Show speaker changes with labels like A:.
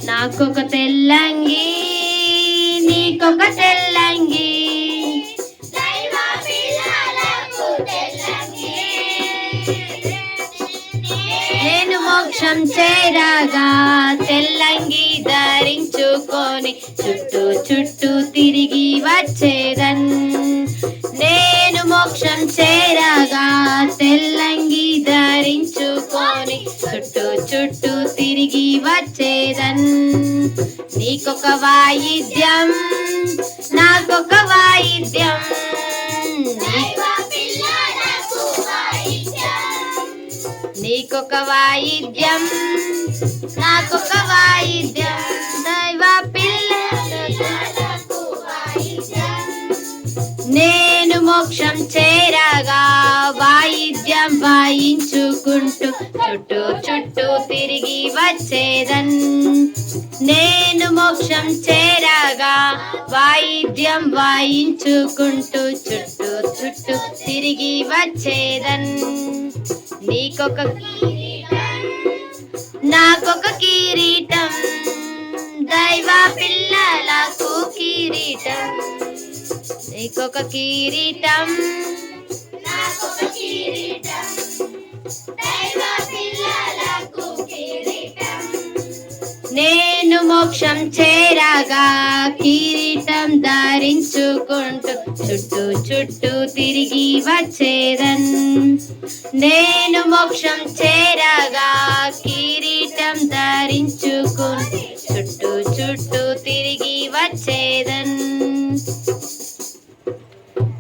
A: నాకొక తెల్లంగి నీకొక తెల్లంగి నేను మోక్షం చేరగా తెల్లంగి ధరించుకొని చుట్టూ చుట్టూ తిరిగి వచ్చేదన్. నేను మోక్షం చేరగా తెల్లంగి ధరించుకొని చుట్టూ చుట్టూ తిరిగి వచ్చేదన్. నీకొక వాయిద్యం నాకొక వాయిద్యం, నీకొక వాయిద్యం నాకొక వాయిద్యం, దైవ పిల్లలకు నేను మోక్షం చేరగా వాయిద్యం వాయించుకుంటూ చుట్టూ చుట్టూ తిరిగి వచ్చేదన్. నేను మోక్షం చేరగా వాయిద్యం వాయించుకుంటూ చుట్టూ చుట్టూ తిరిగి వచ్చేదన్. నీకొక నాకొక కిరీటం, దైవ పిల్లలకు కిరీటం. నీకొక కిరీటం నాకొక కిరీటం, దైవ పిల్లలకు కిరీటం. నేను మోక్షం చేరగా కిరీటం ధరించుకుంటూ చుట్టూ చుట్టూ తిరిగి వచ్చేదన్. నేను మోక్షం చేరగా కిరీటం ధరించుకుంటూ చుట్టూ చుట్టూ తిరిగి వచ్చేదన్.